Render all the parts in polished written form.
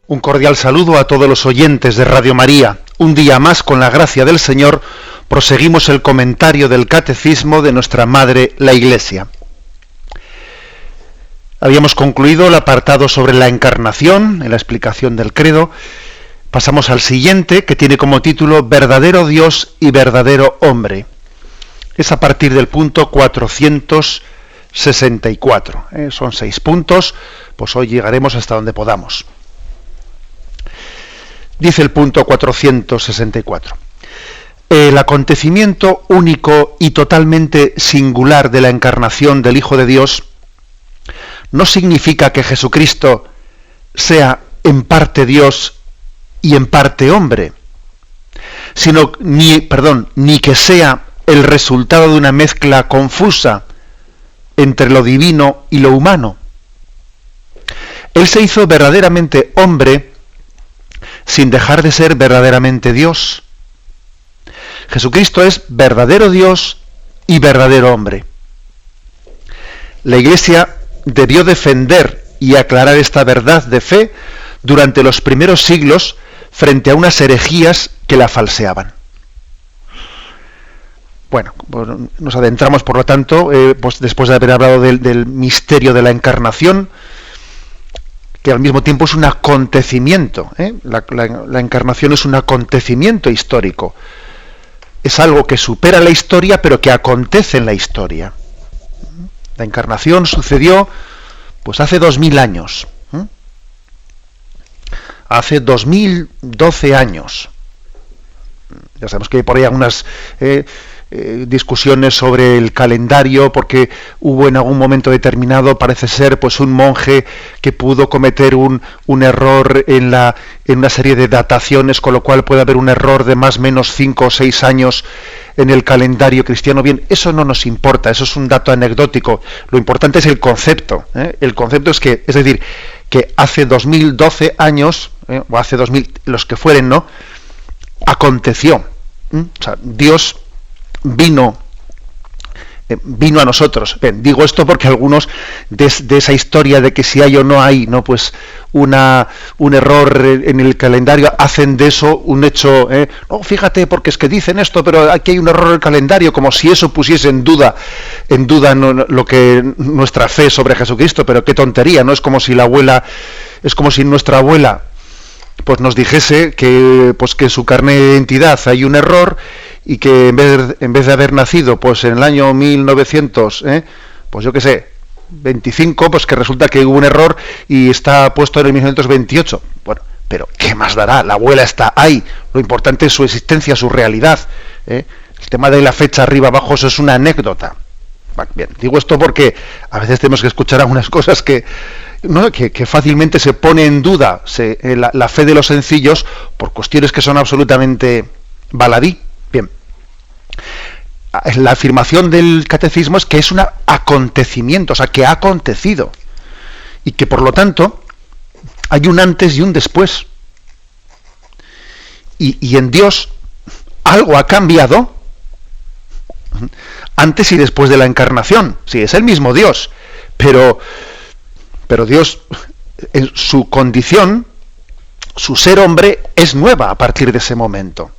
Un cordial saludo a todos los oyentes de Radio María. Un día más, con la gracia del Señor, proseguimos el comentario del Catecismo de nuestra Madre, la Iglesia. Habíamos concluido el apartado sobre la encarnación, en la explicación del credo. Pasamos al siguiente, que tiene como título Verdadero Dios y verdadero hombre. Es a partir del punto 464. Son 6 puntos, pues hoy llegaremos hasta donde podamos. Dice el punto 464. El acontecimiento único y totalmente singular de la encarnación del Hijo de Dios no significa que Jesucristo sea en parte Dios y en parte hombre, sino ni que sea el resultado de una mezcla confusa entre lo divino y lo humano. Él se hizo verdaderamente hombre sin dejar de ser verdaderamente Dios. Jesucristo es verdadero Dios y verdadero hombre. La Iglesia debió defender y aclarar esta verdad de fe durante los primeros siglos frente a unas herejías que la falseaban. Bueno, pues nos adentramos, por lo tanto, pues después de haber hablado del misterio de la encarnación, que al mismo tiempo es un acontecimiento. La encarnación es un acontecimiento histórico. Es algo que supera la historia, pero que acontece en la historia. La encarnación sucedió pues hace 2000 años. Hace 2012 años. Ya sabemos que hay por ahí algunas discusiones sobre el calendario, porque hubo en algún momento determinado, parece ser, pues un monje que pudo cometer un error en una serie de dataciones, con lo cual puede haber un error de más o menos 5 o 6 años en el calendario cristiano. Bien, eso no nos importa, eso es un dato anecdótico. Lo importante es el concepto. El concepto es decir, que hace 2012 años, o hace 2000, los que fueren, ¿no?, aconteció. O sea, Dios vino a nosotros. Bien, digo esto porque algunos de esa historia de que si hay o no hay, no, pues un error en el calendario, hacen de eso un hecho. No, fíjate, porque es que dicen esto, pero aquí hay un error en el calendario, como si eso pusiese en duda lo que nuestra fe sobre Jesucristo. Pero qué tontería, ¿no? Es como si nuestra abuela pues nos dijese que en su carnet de identidad hay un error, y que en vez de haber nacido pues en el año 1900, pues yo qué sé, 25, pues que resulta que hubo un error y está puesto en el 1928. Bueno, pero ¿qué más dará? La abuela está ahí. Lo importante es su existencia, su realidad. El tema de la fecha arriba abajo, eso es una anécdota. Bueno, bien, digo esto porque a veces tenemos que escuchar algunas cosas que fácilmente se pone en duda la fe de los sencillos por cuestiones que son absolutamente baladí. Bien, la afirmación del catecismo es que es un acontecimiento, o sea, que ha acontecido, y que por lo tanto hay un antes y un después. Y en Dios algo ha cambiado antes y después de la encarnación. Sí, es el mismo Dios, pero Dios, en su condición, su ser hombre, es nueva a partir de ese momento.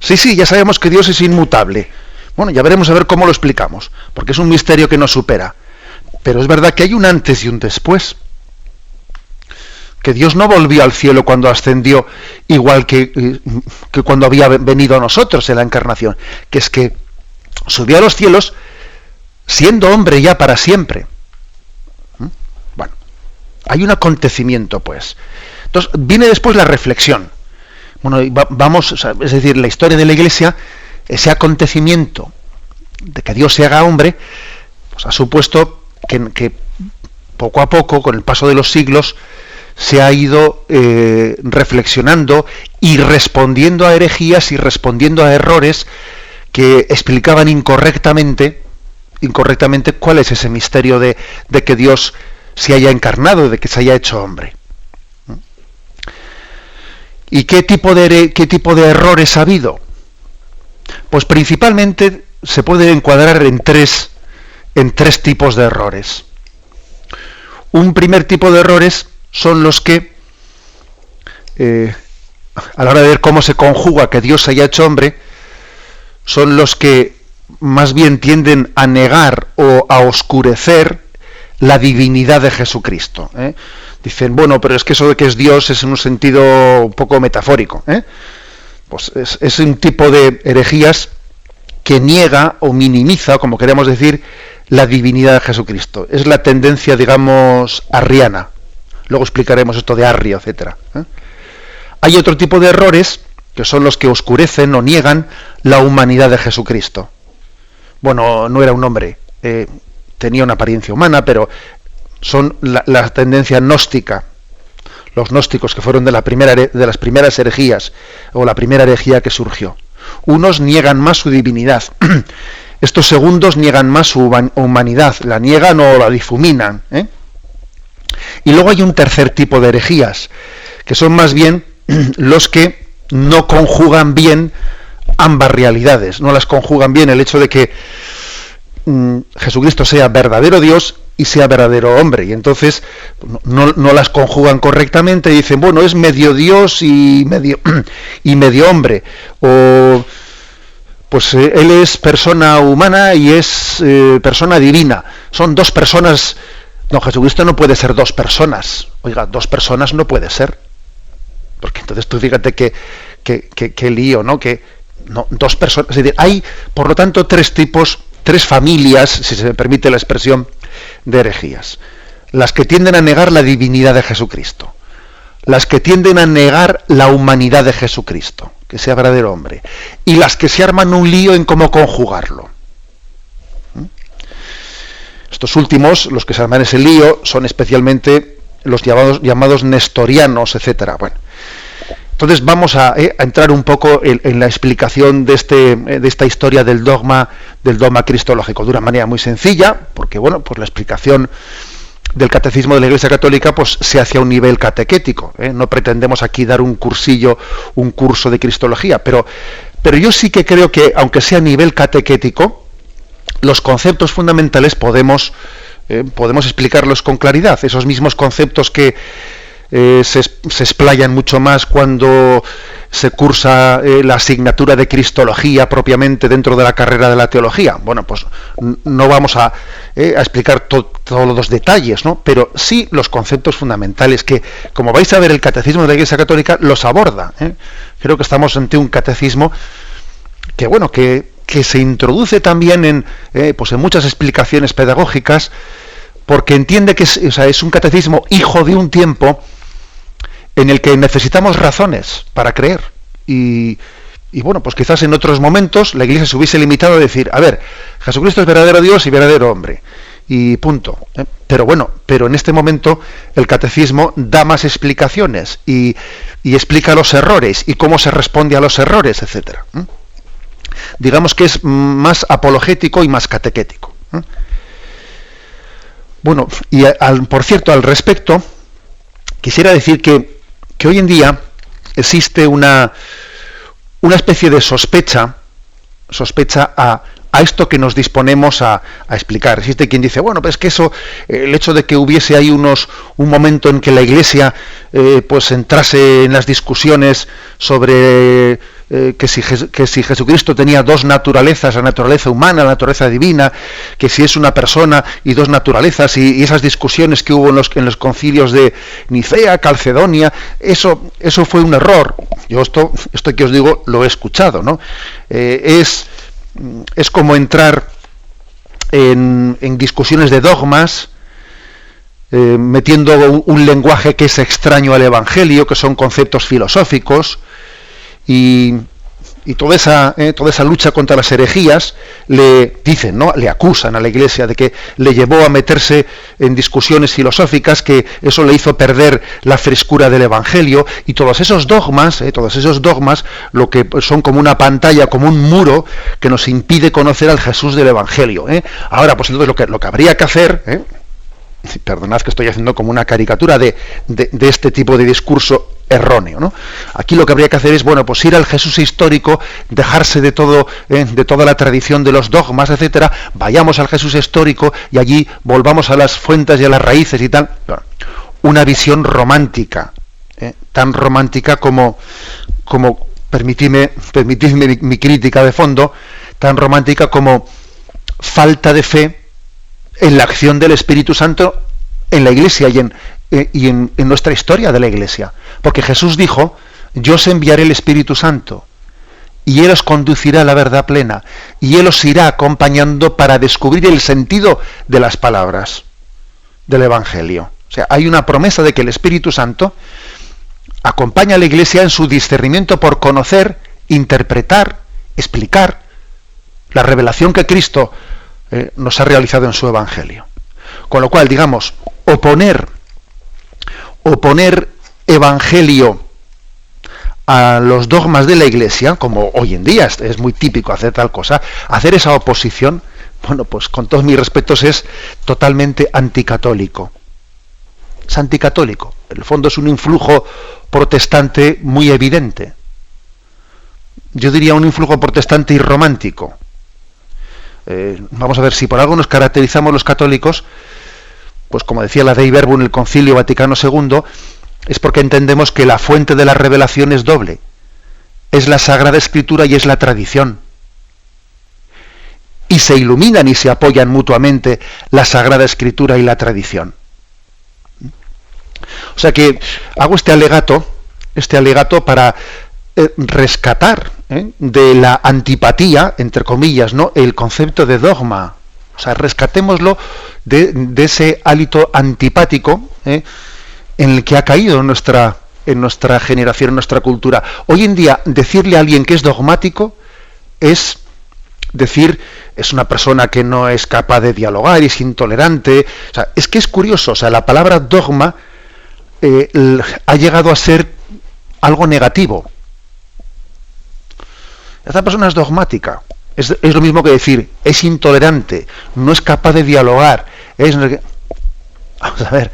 Sí, ya sabemos que Dios es inmutable. Bueno, ya veremos a ver cómo lo explicamos, porque es un misterio que nos supera. Pero es verdad que hay un antes y un después. Que Dios no volvió al cielo cuando ascendió, igual que cuando había venido a nosotros en la encarnación. Que es que subió a los cielos siendo hombre ya para siempre. Bueno, hay un acontecimiento, pues. Entonces, viene después la reflexión. Bueno, vamos, es decir, la historia de la Iglesia, ese acontecimiento de que Dios se haga hombre, pues ha supuesto que poco a poco, con el paso de los siglos, se ha ido reflexionando y respondiendo a herejías y respondiendo a errores que explicaban incorrectamente cuál es ese misterio de que Dios se haya encarnado, de que se haya hecho hombre. ¿Y qué tipo de errores ha habido? Pues principalmente se puede encuadrar en tres tipos de errores. Un primer tipo de errores son los que a la hora de ver cómo se conjuga que Dios se haya hecho hombre, son los que más bien tienden a negar o a oscurecer la divinidad de Jesucristo. Dicen, bueno, pero es que eso de que es Dios es en un sentido un poco metafórico. Pues es un tipo de herejías que niega o minimiza, como queremos decir, la divinidad de Jesucristo. Es la tendencia, digamos, arriana. Luego explicaremos esto de Arrio, etcétera. Hay otro tipo de errores que son los que oscurecen o niegan la humanidad de Jesucristo. Bueno, no era un hombre, tenía una apariencia humana, pero son la tendencia gnóstica. Los gnósticos, que fueron de las primeras herejías, o la primera herejía que surgió. Unos niegan más su divinidad. Estos segundos niegan más su humanidad, la niegan o la difuminan. Y luego hay un tercer tipo de herejías, que son más bien los que no conjugan bien ambas realidades, no las conjugan bien, el hecho de que Jesucristo sea verdadero Dios y sea verdadero hombre, y entonces no las conjugan correctamente y dicen, bueno, es medio Dios y medio hombre, o pues él es persona humana y es persona divina, son dos personas. No, Jesucristo no puede ser dos personas. Oiga, dos personas no puede ser, porque entonces tú fíjate qué lío, ¿no? Que no, dos personas, es decir, hay por lo tanto tres familias, si se me permite la expresión, de herejías. Las que tienden a negar la divinidad de Jesucristo, las que tienden a negar la humanidad de Jesucristo, que sea verdadero hombre, y las que se arman un lío en cómo conjugarlo. Estos últimos, los que se arman ese lío, son especialmente los llamados nestorianos, etcétera. Bueno, entonces vamos a entrar un poco en la explicación de esta historia del dogma cristológico, de una manera muy sencilla, porque bueno, pues la explicación del catecismo de la Iglesia Católica pues se hace a un nivel catequético. No pretendemos aquí dar un curso de cristología, pero yo sí que creo que, aunque sea a nivel catequético, los conceptos fundamentales podemos explicarlos con claridad. Esos mismos conceptos que se explayan mucho más cuando se cursa la asignatura de Cristología propiamente dentro de la carrera de la teología. Bueno, pues no vamos a explicar todos los detalles, ¿no? Pero sí los conceptos fundamentales que, como vais a ver, el Catecismo de la Iglesia Católica los aborda. Creo que estamos ante un catecismo que, bueno, que se introduce también en muchas explicaciones pedagógicas, porque entiende que es un catecismo hijo de un tiempo en el que necesitamos razones para creer. Y bueno, pues quizás en otros momentos la Iglesia se hubiese limitado a decir, a ver, Jesucristo es verdadero Dios y verdadero hombre, y punto. Pero en este momento el catecismo da más explicaciones y explica los errores y cómo se responde a los errores, etcétera. Digamos que es más apologético y más catequético. Bueno, y por cierto, al respecto, quisiera decir que hoy en día existe una especie de sospecha a esto que nos disponemos a explicar. Existe quien dice, bueno, pues que eso, el hecho de que hubiese ahí un momento en que la Iglesia pues entrase en las discusiones sobre que si Jesucristo tenía dos naturalezas, la naturaleza humana, la naturaleza divina, que si es una persona y dos naturalezas, y esas discusiones que hubo en los concilios de Nicea, Calcedonia, eso fue un error. Yo esto que os digo lo he escuchado, ¿no? Es como entrar en discusiones de dogmas, metiendo un lenguaje que es extraño al Evangelio, que son conceptos filosóficos, y toda esa lucha contra las herejías le dicen, ¿no?, le acusan a la Iglesia de que le llevó a meterse en discusiones filosóficas, que eso le hizo perder la frescura del Evangelio, y todos esos dogmas lo que son como una pantalla, como un muro que nos impide conocer al Jesús del Evangelio. Ahora, pues entonces lo que habría que hacer, perdonad que estoy haciendo como una caricatura de este tipo de discurso erróneo, ¿no? Aquí lo que habría que hacer es, bueno, pues ir al Jesús histórico, dejarse de toda la tradición de los dogmas, etcétera, vayamos al Jesús histórico y allí volvamos a las fuentes y a las raíces y tal. Una visión romántica, tan romántica como permitidme mi crítica de fondo, tan romántica como falta de fe en la acción del Espíritu Santo en la Iglesia y en nuestra historia de la Iglesia. Porque Jesús dijo: yo os enviaré el Espíritu Santo, y Él os conducirá a la verdad plena, y Él os irá acompañando para descubrir el sentido de las palabras del Evangelio. O sea, hay una promesa de que el Espíritu Santo acompaña a la Iglesia en su discernimiento por conocer, interpretar, explicar la revelación que Cristo nos ha realizado en su Evangelio. Con lo cual, digamos, oponer Evangelio a los dogmas de la Iglesia, como hoy en día es muy típico hacer tal cosa, hacer esa oposición, bueno, pues con todos mis respetos es totalmente anticatólico. Es anticatólico. En el fondo es un influjo protestante muy evidente. Yo diría un influjo protestante y romántico. Vamos a ver, si por algo nos caracterizamos los católicos, pues como decía la Dei Verbum en el Concilio Vaticano II, es porque entendemos que la fuente de la revelación es doble. Es la Sagrada Escritura y es la tradición. Y se iluminan y se apoyan mutuamente la Sagrada Escritura y la tradición. O sea que hago este alegato para rescatar de la antipatía, entre comillas, ¿no?, el concepto de dogma. O sea, rescatémoslo de ese hálito antipático en el que ha caído en nuestra generación, en nuestra cultura. Hoy en día, decirle a alguien que es dogmático es decir, es una persona que no es capaz de dialogar, es intolerante. O sea, es que es curioso, o sea, la palabra dogma ha llegado a ser algo negativo. Esta persona es dogmática. Es lo mismo que decir, es intolerante, no es capaz de dialogar. Vamos a ver,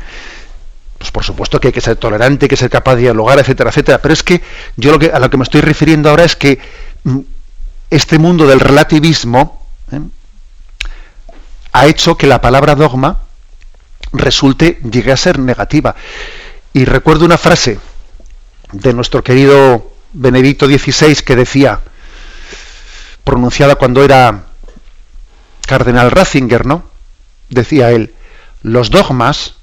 pues por supuesto que hay que ser tolerante, hay que ser capaz de dialogar, etcétera, etcétera. Pero es que yo a lo que me estoy refiriendo ahora es que este mundo del relativismo ha hecho que la palabra dogma llegue a ser negativa. Y recuerdo una frase de nuestro querido Benedicto XVI que decía, pronunciada cuando era cardenal Ratzinger, ¿no? Decía él: los dogmas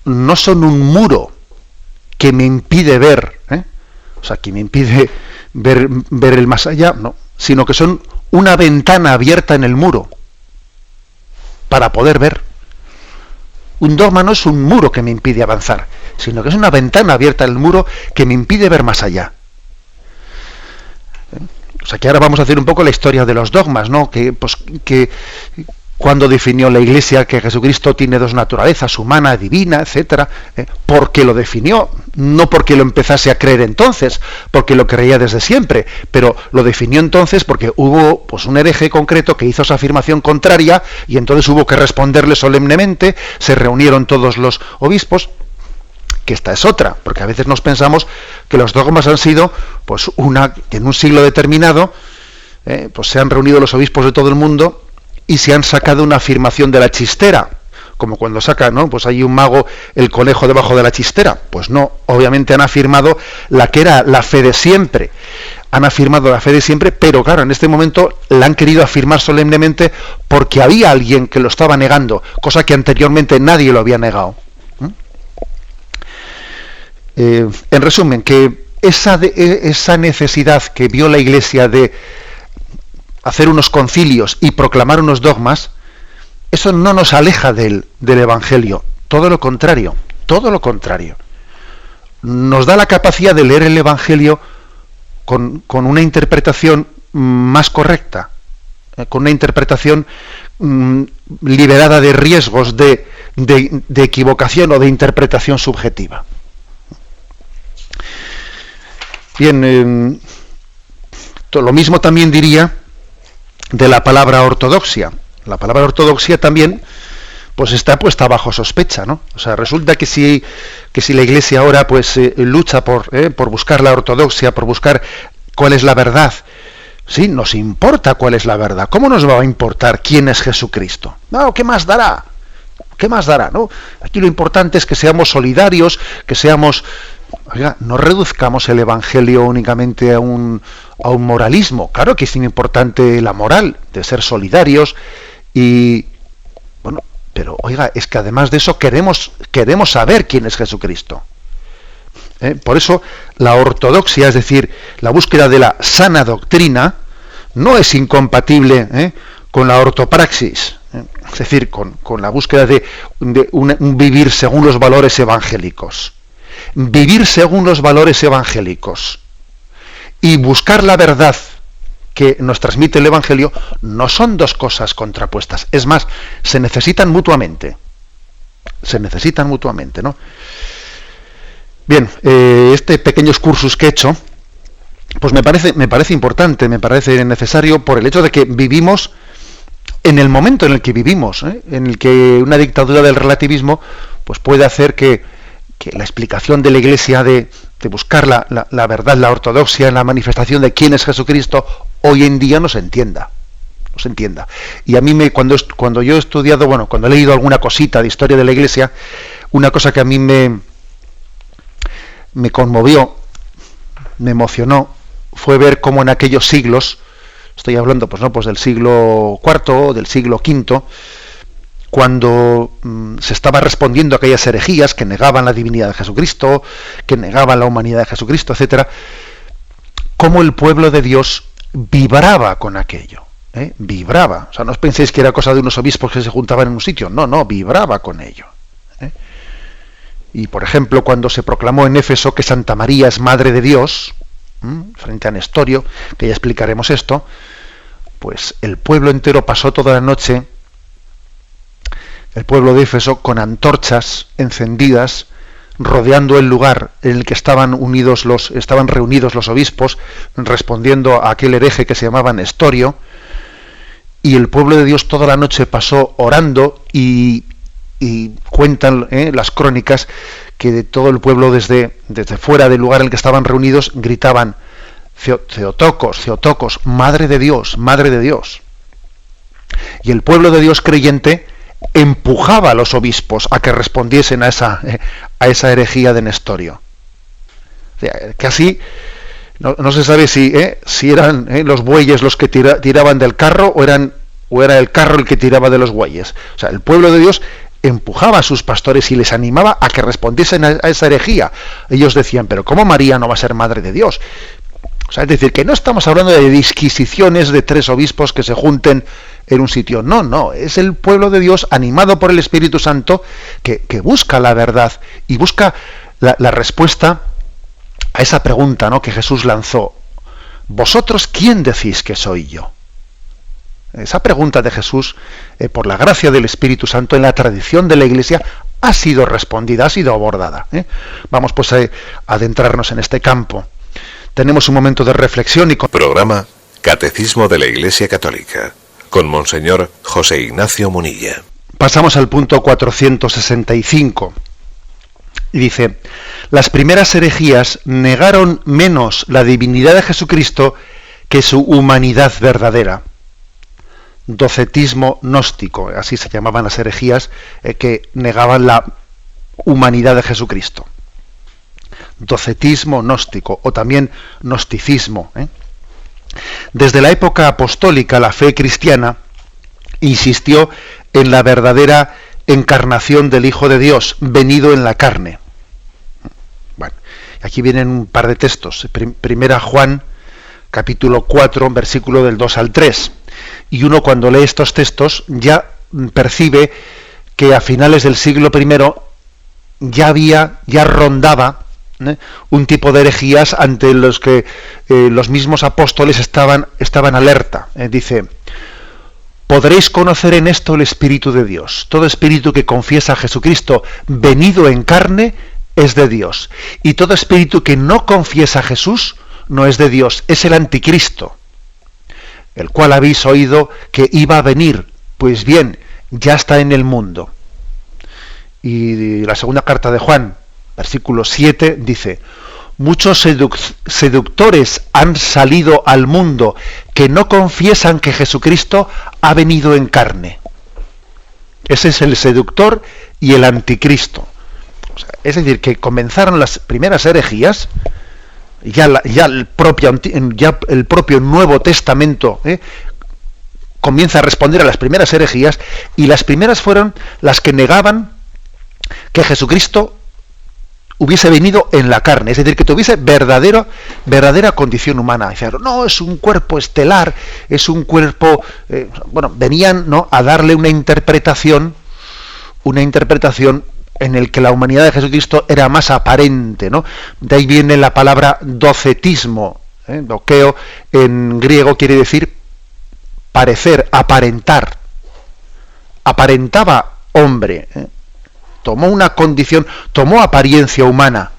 no son un muro que me impide ver, o sea, que me impide ver el más allá, no, sino que son una ventana abierta en el muro para poder ver. Un dogma no es un muro que me impide avanzar, sino que es una ventana abierta en el muro que me impide ver más allá. O sea, que ahora vamos a hacer un poco la historia de los dogmas, ¿no? Que cuando definió la Iglesia que Jesucristo tiene dos naturalezas, humana, divina, etcétera, ¿por qué lo definió? No porque lo empezase a creer entonces, porque lo creía desde siempre, pero lo definió entonces porque hubo pues un hereje concreto que hizo esa afirmación contraria y entonces hubo que responderle solemnemente. Se reunieron todos los obispos, que esta es otra, porque a veces nos pensamos que los dogmas han sido pues que en un siglo determinado pues se han reunido los obispos de todo el mundo y se han sacado una afirmación de la chistera, como cuando saca, ¿no?, pues hay un mago el conejo debajo de la chistera. Pues no, obviamente han afirmado la que era la fe de siempre. Han afirmado la fe de siempre, pero claro, en este momento la han querido afirmar solemnemente porque había alguien que lo estaba negando, cosa que anteriormente nadie lo había negado. En resumen, que esa necesidad que vio la Iglesia de hacer unos concilios y proclamar unos dogmas, eso no nos aleja del Evangelio, todo lo contrario, nos da la capacidad de leer el Evangelio con una interpretación más correcta, con una interpretación liberada de riesgos de equivocación o de interpretación subjetiva. Bien, lo mismo también diría de la palabra ortodoxia. La palabra ortodoxia también pues está puesta bajo sospecha, ¿no? O sea, resulta que si la Iglesia ahora pues lucha por buscar la ortodoxia, por buscar cuál es la verdad, sí, nos importa cuál es la verdad. ¿Cómo nos va a importar quién es Jesucristo? No, ¿qué más dará? ¿Qué más dará, no? Aquí lo importante es que seamos solidarios, que seamos Oiga, no reduzcamos el Evangelio únicamente a un moralismo. Claro que es importante la moral, de ser solidarios y, bueno, pero oiga, es que además de eso queremos saber quién es Jesucristo. Por eso la ortodoxia, es decir, la búsqueda de la sana doctrina, no es incompatible con la ortopraxis, es decir, con la búsqueda de un vivir según los valores evangélicos. Vivir según los valores evangélicos y buscar la verdad que nos transmite el Evangelio no son dos cosas contrapuestas. Es más, se necesitan mutuamente. Se necesitan mutuamente, ¿no? Bien, este pequeño excursus que he hecho, pues me parece importante, me parece necesario por el hecho de que vivimos en el momento en el que vivimos, en el que una dictadura del relativismo pues puede hacer que la explicación de la Iglesia de buscar la verdad, la ortodoxia en la manifestación de quién es Jesucristo, hoy en día no se entienda. Y a mí cuando yo he estudiado, bueno, cuando he leído alguna cosita de historia de la Iglesia, una cosa que a mí me conmovió, me emocionó, fue ver cómo en aquellos siglos, estoy hablando pues del siglo IV, del siglo V, cuando se estaba respondiendo a aquellas herejías que negaban la divinidad de Jesucristo, que negaban la humanidad de Jesucristo, etcétera, cómo el pueblo de Dios vibraba con aquello, vibraba. O sea, no os penséis que era cosa de unos obispos que se juntaban en un sitio, no, vibraba con ello. Y por ejemplo, cuando se proclamó en Éfeso que Santa María es Madre de Dios, frente a Nestorio, que ya explicaremos esto, pues el pueblo entero pasó toda la noche, el pueblo de Éfeso, con antorchas encendidas, rodeando el lugar en el que estaban reunidos los obispos, respondiendo a aquel hereje que se llamaba Nestorio, y el pueblo de Dios toda la noche pasó orando, y cuentan las crónicas que de todo el pueblo desde fuera del lugar en el que estaban reunidos gritaban: Theotokos, Theotokos, Madre de Dios, Madre de Dios. Y el pueblo de Dios creyente empujaba a los obispos a que respondiesen a esa herejía de Nestorio. O sea, que así no se sabe si eran los bueyes los que tiraban del carro o era el carro el que tiraba de los bueyes. O sea, el pueblo de Dios empujaba a sus pastores y les animaba a que respondiesen a esa herejía. Ellos decían: pero ¿cómo María no va a ser Madre de Dios? O sea, es decir, que no estamos hablando de disquisiciones de 3 obispos que se junten en un sitio. No, es el pueblo de Dios animado por el Espíritu Santo que busca la verdad y busca la respuesta a esa pregunta, ¿no?, que Jesús lanzó: ¿vosotros quién decís que soy yo? Esa pregunta de Jesús, por la gracia del Espíritu Santo, en la tradición de la Iglesia, ha sido respondida, ha sido abordada. Vamos pues a adentrarnos en este campo. Tenemos un momento de reflexión y... Programa Catecismo de la Iglesia Católica, con Monseñor José Ignacio Munilla. Pasamos al punto 465. Y dice: las primeras herejías negaron menos la divinidad de Jesucristo que su humanidad verdadera. Docetismo gnóstico, así se llamaban las herejías que negaban la humanidad de Jesucristo. Docetismo gnóstico, o también gnosticismo. Desde la época apostólica, la fe cristiana insistió en la verdadera encarnación del Hijo de Dios, venido en la carne. Bueno, aquí vienen un par de textos. Primera Juan, capítulo 4, versículo del 2 al 3. Y uno, cuando lee estos textos, ya percibe que a finales del siglo I ya rondaba un tipo de herejías ante los que los mismos apóstoles estaban alerta. Dice: podréis conocer en esto el Espíritu de Dios. Todo espíritu que confiesa a Jesucristo venido en carne es de Dios. Y todo espíritu que no confiesa a Jesús no es de Dios, es el anticristo, el cual habéis oído que iba a venir. Pues bien, ya está en el mundo. Y la segunda carta de Juan, versículo 7, dice: muchos seductores han salido al mundo que no confiesan que Jesucristo ha venido en carne. Ese es el seductor y el anticristo. O sea, es decir, que comenzaron las primeras herejías, ya el propio Nuevo Testamento comienza a responder a las primeras herejías, y las primeras fueron las que negaban que Jesucristo hubiese venido en la carne, es decir, que tuviese verdadera condición humana. Decían, no, es un cuerpo estelar, es un cuerpo... venían, ¿no?, a darle una interpretación en el que la humanidad de Jesucristo era más aparente, ¿no? De ahí viene la palabra docetismo. Dokeo en griego quiere decir parecer, aparentar. Aparentaba hombre, tomó una condición, tomó apariencia humana.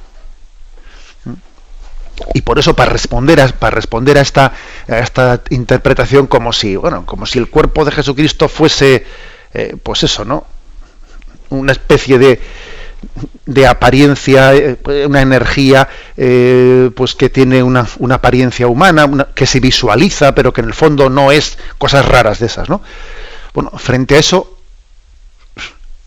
Y por eso, para responder a esta interpretación, como si el cuerpo de Jesucristo fuese, pues eso, ¿no?, una especie de apariencia, una energía, pues que tiene una apariencia humana, que se visualiza, pero que en el fondo no es, cosas raras de esas, ¿no? Bueno, frente a eso,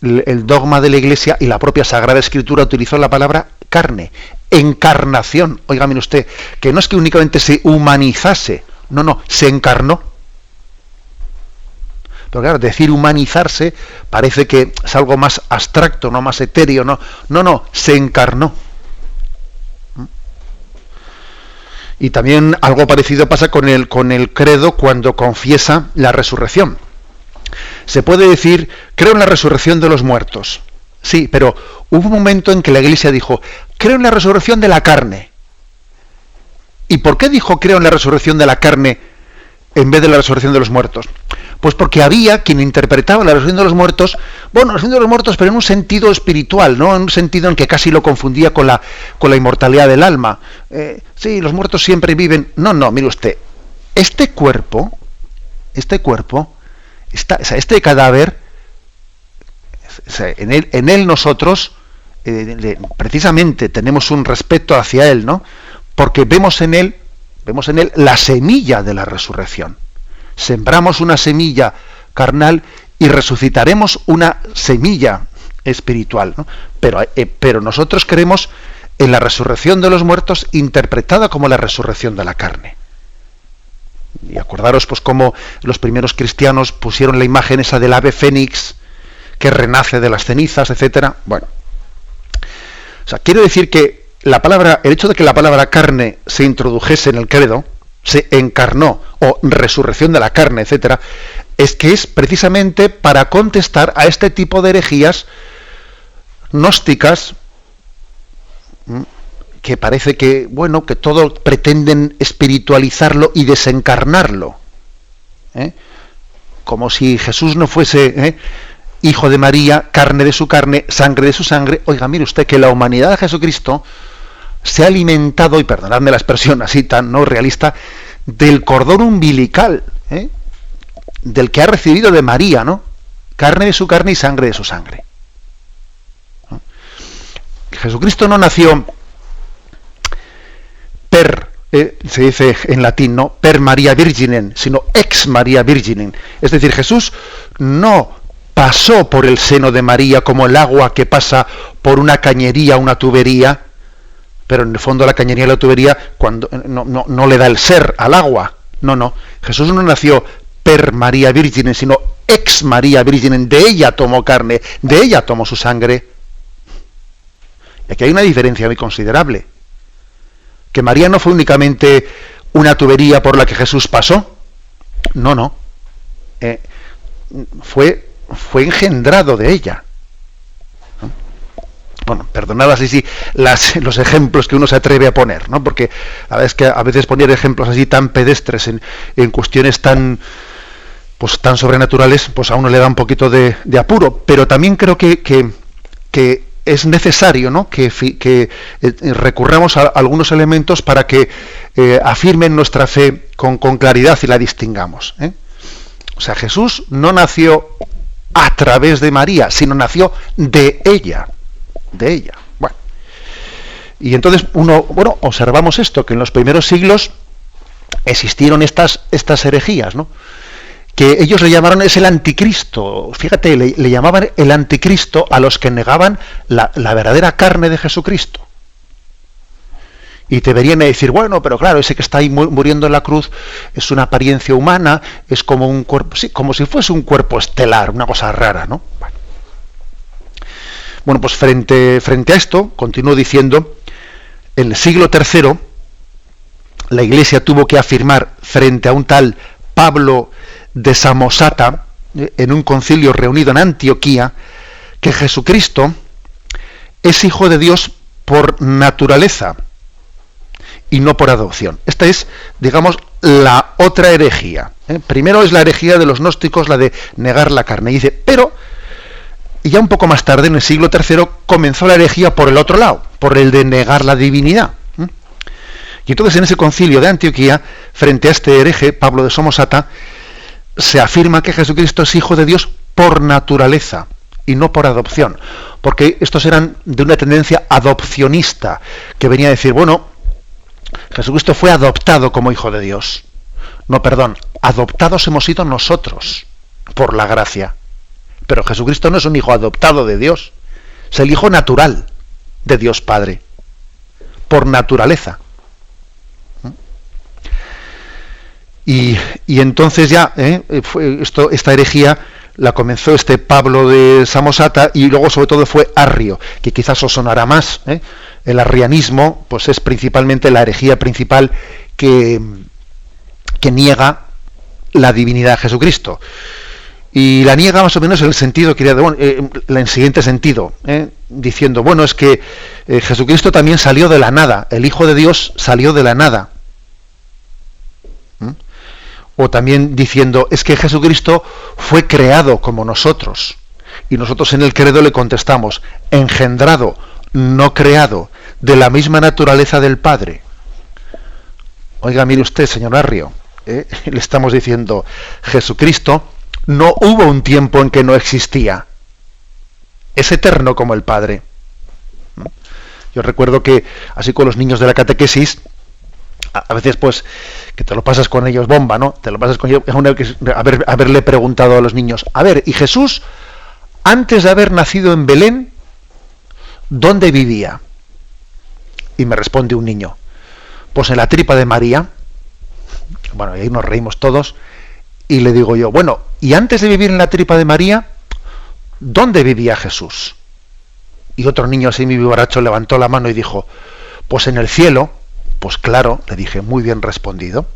el dogma de la Iglesia y la propia Sagrada Escritura utilizó la palabra carne, encarnación. Oiga, mire usted, que no es que únicamente se humanizase, no, se encarnó. Pero claro, decir humanizarse parece que es algo más abstracto, no más etéreo, no, se encarnó. Y también algo parecido pasa con el credo cuando confiesa la resurrección. Se puede decir, creo en la resurrección de los muertos. Sí, pero hubo un momento en que la Iglesia dijo, creo en la resurrección de la carne. ¿Y por qué dijo creo en la resurrección de la carne en vez de la resurrección de los muertos? Pues porque había quien interpretaba la resurrección de los muertos, la resurrección de los muertos, pero en un sentido espiritual, ¿no? En un sentido en que casi lo confundía con la inmortalidad del alma. Sí, los muertos siempre viven. No, mire usted, este cuerpo, este cadáver, en él nosotros, precisamente tenemos un respeto hacia él, ¿no? Porque vemos en él la semilla de la resurrección. Sembramos una semilla carnal y resucitaremos una semilla espiritual, ¿no? Pero nosotros creemos en la resurrección de los muertos interpretada como la resurrección de la carne. Y acordaros, pues, cómo los primeros cristianos pusieron la imagen esa del ave fénix que renace de las cenizas, etcétera. Bueno, o sea, quiero decir que el hecho de que la palabra carne se introdujese en el credo, se encarnó, o resurrección de la carne, etcétera, es que es precisamente para contestar a este tipo de herejías gnósticas, que parece que todo pretenden espiritualizarlo y desencarnarlo, como si Jesús no fuese hijo de María, carne de su carne, sangre de su sangre. Oiga, mire usted que la humanidad de Jesucristo se ha alimentado, y perdonadme la expresión así tan no realista, del cordón umbilical, del que ha recibido de María, ¿no? Carne de su carne y sangre de su sangre. Jesucristo no nació se dice en latín, ¿no?, per Maria Virginem, sino ex Maria Virginem. Es decir, Jesús no pasó por el seno de María como el agua que pasa por una cañería, una tubería, pero en el fondo la cañería y la tubería no le da el ser al agua. No. Jesús no nació per Maria Virginem, sino ex Maria Virginem. De ella tomó carne, de ella tomó su sangre. Y aquí hay una diferencia muy considerable. Que María no fue únicamente una tubería por la que Jesús pasó. No. Fue engendrado de ella. Bueno, perdonad así los ejemplos que uno se atreve a poner, ¿no? Porque a veces poner ejemplos así tan pedestres en cuestiones tan sobrenaturales, pues a uno le da un poquito de apuro. Pero también creo que es necesario, ¿no?, que recurramos a algunos elementos para que afirmen nuestra fe con claridad y la distingamos. O sea, Jesús no nació a través de María, sino nació de ella. Bueno, y entonces observamos esto, que en los primeros siglos existieron estas herejías, ¿no?, que ellos le llamaron es el anticristo. Fíjate, le llamaban el anticristo a los que negaban la verdadera carne de Jesucristo. Y te verían a decir, bueno, pero claro, ese que está ahí muriendo en la cruz es una apariencia humana, es como un cuerpo, sí, como si fuese un cuerpo estelar, una cosa rara, ¿no? Bueno, pues frente a esto, continúo diciendo, en el siglo III, la Iglesia tuvo que afirmar frente a un tal Pablo de Samosata, en un concilio reunido en Antioquía, que Jesucristo es hijo de Dios por naturaleza y no por adopción. Esta es, digamos, la otra herejía. Primero es la herejía de los gnósticos, la de negar la carne. Y dice, pero, y ya un poco más tarde, en el siglo III, comenzó la herejía por el otro lado, por el de negar la divinidad. Y entonces en ese concilio de Antioquía, frente a este hereje, Pablo de Samosata, se afirma que Jesucristo es hijo de Dios por naturaleza y no por adopción. Porque estos eran de una tendencia adopcionista, que venía a decir, bueno, Jesucristo fue adoptado como hijo de Dios. No, perdón, adoptados hemos sido nosotros por la gracia. Pero Jesucristo no es un hijo adoptado de Dios, es el hijo natural de Dios Padre, por naturaleza. Y entonces ya esta herejía la comenzó este Pablo de Samosata, y luego sobre todo fue Arrio, que quizás os sonará más. El arrianismo pues es principalmente la herejía principal que niega la divinidad de Jesucristo. Y la niega más o menos en el sentido, en el siguiente sentido, diciendo, bueno, es que Jesucristo también salió de la nada, el Hijo de Dios salió de la nada. O también diciendo, es que Jesucristo fue creado como nosotros. Y nosotros en el credo le contestamos, engendrado, no creado, de la misma naturaleza del Padre. Oiga, mire usted, señor Arrio, le estamos diciendo, Jesucristo no hubo un tiempo en que no existía. Es eterno como el Padre. Yo recuerdo que, así con los niños de la catequesis, a veces pues que te lo pasas con ellos bomba, ¿no? Te lo pasas con ellos, haberle preguntado a los niños, a ver, ¿y Jesús, antes de haber nacido en Belén, dónde vivía? Y me responde un niño, pues en la tripa de María. Bueno, y ahí nos reímos todos, y le digo yo, bueno, y antes de vivir en la tripa de María, ¿dónde vivía Jesús? Y otro niño así muy borracho levantó la mano y dijo, pues en el cielo. Pues claro, le dije, muy bien respondido.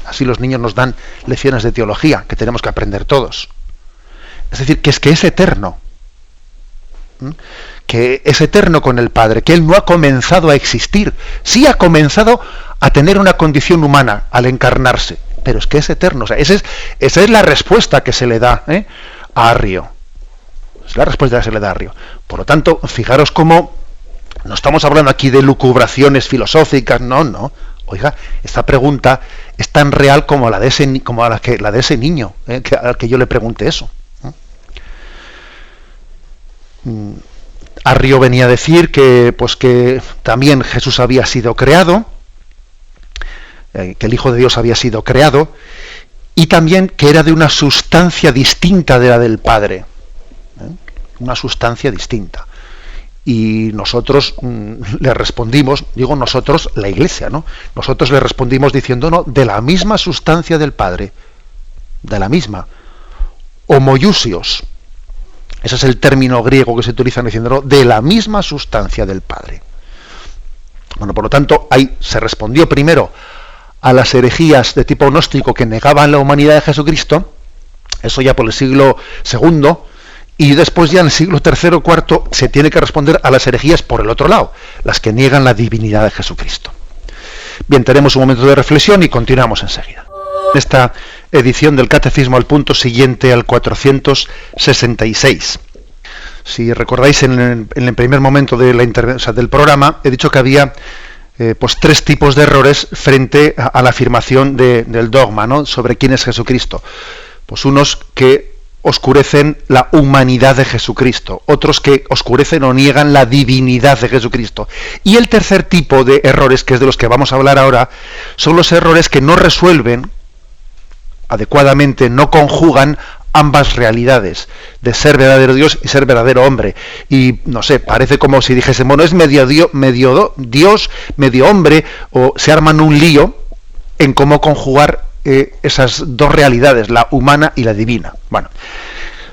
Así los niños nos dan lecciones de teología que tenemos que aprender todos. Es decir, que es eterno. Que es eterno con el Padre, que Él no ha comenzado a existir. Sí ha comenzado a tener una condición humana al encarnarse, pero es que es eterno. O sea, esa es la respuesta que se le da a Arrio. Es la respuesta que se le da a Arrio. Por lo tanto, fijaros cómo no estamos hablando aquí de lucubraciones filosóficas, no. Oiga, esta pregunta es tan real como la de ese niño, al que yo le pregunté eso. Arrio venía a decir que también Jesús había sido creado, que el Hijo de Dios había sido creado, y también que era de una sustancia distinta de la del Padre. Una sustancia distinta. Y nosotros le respondimos, digo nosotros, la Iglesia, ¿no? Nosotros le respondimos diciendo, no, de la misma sustancia del Padre, de la misma. Homoiousios. Ese es el término griego que se utiliza diciendo, no, de la misma sustancia del Padre. Bueno, por lo tanto, ahí se respondió primero a las herejías de tipo gnóstico que negaban la humanidad de Jesucristo, eso ya por el siglo II, y después ya en el siglo III o IV se tiene que responder a las herejías por el otro lado, las que niegan la divinidad de Jesucristo. Bien, tenemos un momento de reflexión y continuamos enseguida. Esta edición del Catecismo al punto siguiente al 466. Si recordáis, en el primer momento de del programa he dicho que había tres tipos de errores frente a la afirmación del dogma, ¿no?, sobre quién es Jesucristo. Pues unos que oscurecen la humanidad de Jesucristo, otros que oscurecen o niegan la divinidad de Jesucristo. Y el tercer tipo de errores, que es de los que vamos a hablar ahora, son los errores que no resuelven adecuadamente no conjugan ambas realidades, de ser verdadero Dios y ser verdadero hombre. Y no sé, parece como si dijesen, bueno, es medio Dios, medio hombre, o se arman un lío en cómo conjugar esas dos realidades, la humana y la divina. Bueno,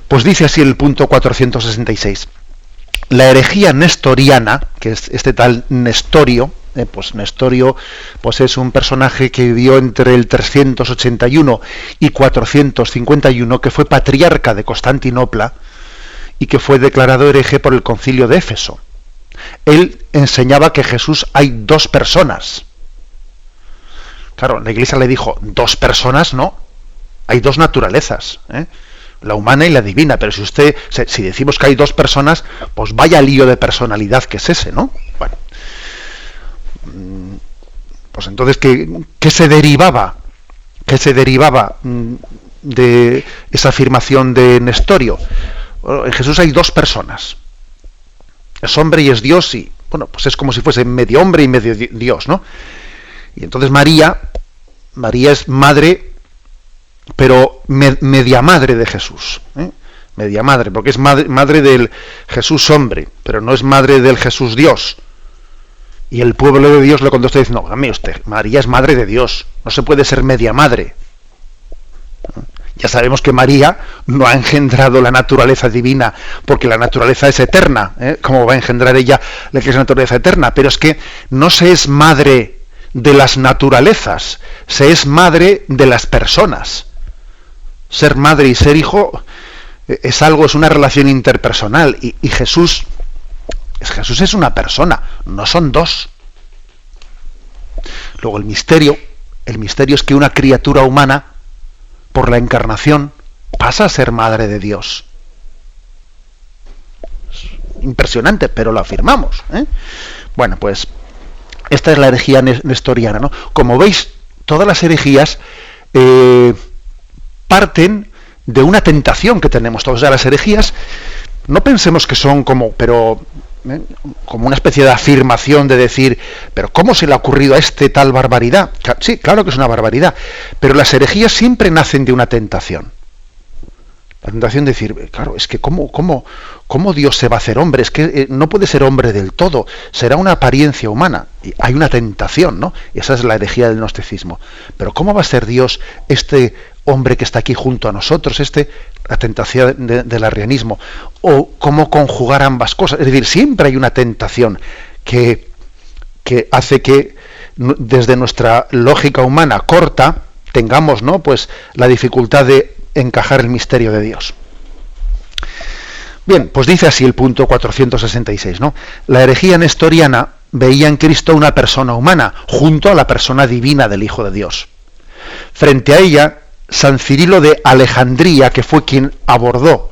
pues dice así el punto 466. La herejía nestoriana, que es este tal Nestorio, pues Nestorio pues es un personaje que vivió entre el 381 y 451, que fue patriarca de Constantinopla y que fue declarado hereje por el concilio de Éfeso. Él enseñaba que Jesús hay dos personas. Claro, la Iglesia le dijo, dos personas no, hay dos naturalezas, la humana y la divina, pero si decimos que hay dos personas, pues vaya lío de personalidad que es ese, ¿no? Bueno, pues entonces, ¿qué se derivaba? ¿Qué se derivaba de esa afirmación de Nestorio? Bueno, en Jesús hay dos personas, es hombre y es Dios, y bueno, pues es como si fuese medio hombre y medio Dios, ¿no? Y entonces María es madre, pero media madre de Jesús, media madre, porque es madre del Jesús hombre, pero no es madre del Jesús Dios. Y el pueblo de Dios le contestó diciendo, no, usted, María es madre de Dios, no se puede ser media madre. Ya sabemos que María no ha engendrado la naturaleza divina, porque la naturaleza es eterna, ¿cómo va a engendrar ella la que es naturaleza eterna? Pero es que no se es madre de las naturalezas, se es madre de las personas. Ser madre y ser hijo es una relación interpersonal, y Jesús es una persona, no son dos. Luego el misterio es que una criatura humana, por la encarnación, pasa a ser madre de Dios. Es impresionante, pero lo afirmamos, Bueno, pues esta es la herejía nestoriana, ¿no? Como veis, todas las herejías parten de una tentación que tenemos todos. O sea, las herejías, no pensemos que son como una especie de afirmación de decir, pero ¿cómo se le ha ocurrido a este tal barbaridad? Sí, claro que es una barbaridad, pero las herejías siempre nacen de una tentación. La tentación de decir, claro, es que ¿cómo Dios se va a hacer hombre? Es que no puede ser hombre del todo, será una apariencia humana. Y hay una tentación, ¿no? Y esa es la herejía del gnosticismo. Pero ¿cómo va a ser Dios este hombre que está aquí junto a nosotros? La tentación del arrianismo. O cómo conjugar ambas cosas. Es decir, siempre hay una tentación que hace que desde nuestra lógica humana corta tengamos, ¿no?, pues la dificultad de encajar el misterio de Dios. Bien, pues dice así el punto 466, ¿no? La herejía nestoriana veía en Cristo una persona humana junto a la persona divina del Hijo de Dios. Frente a ella, San Cirilo de Alejandría, que fue quien abordó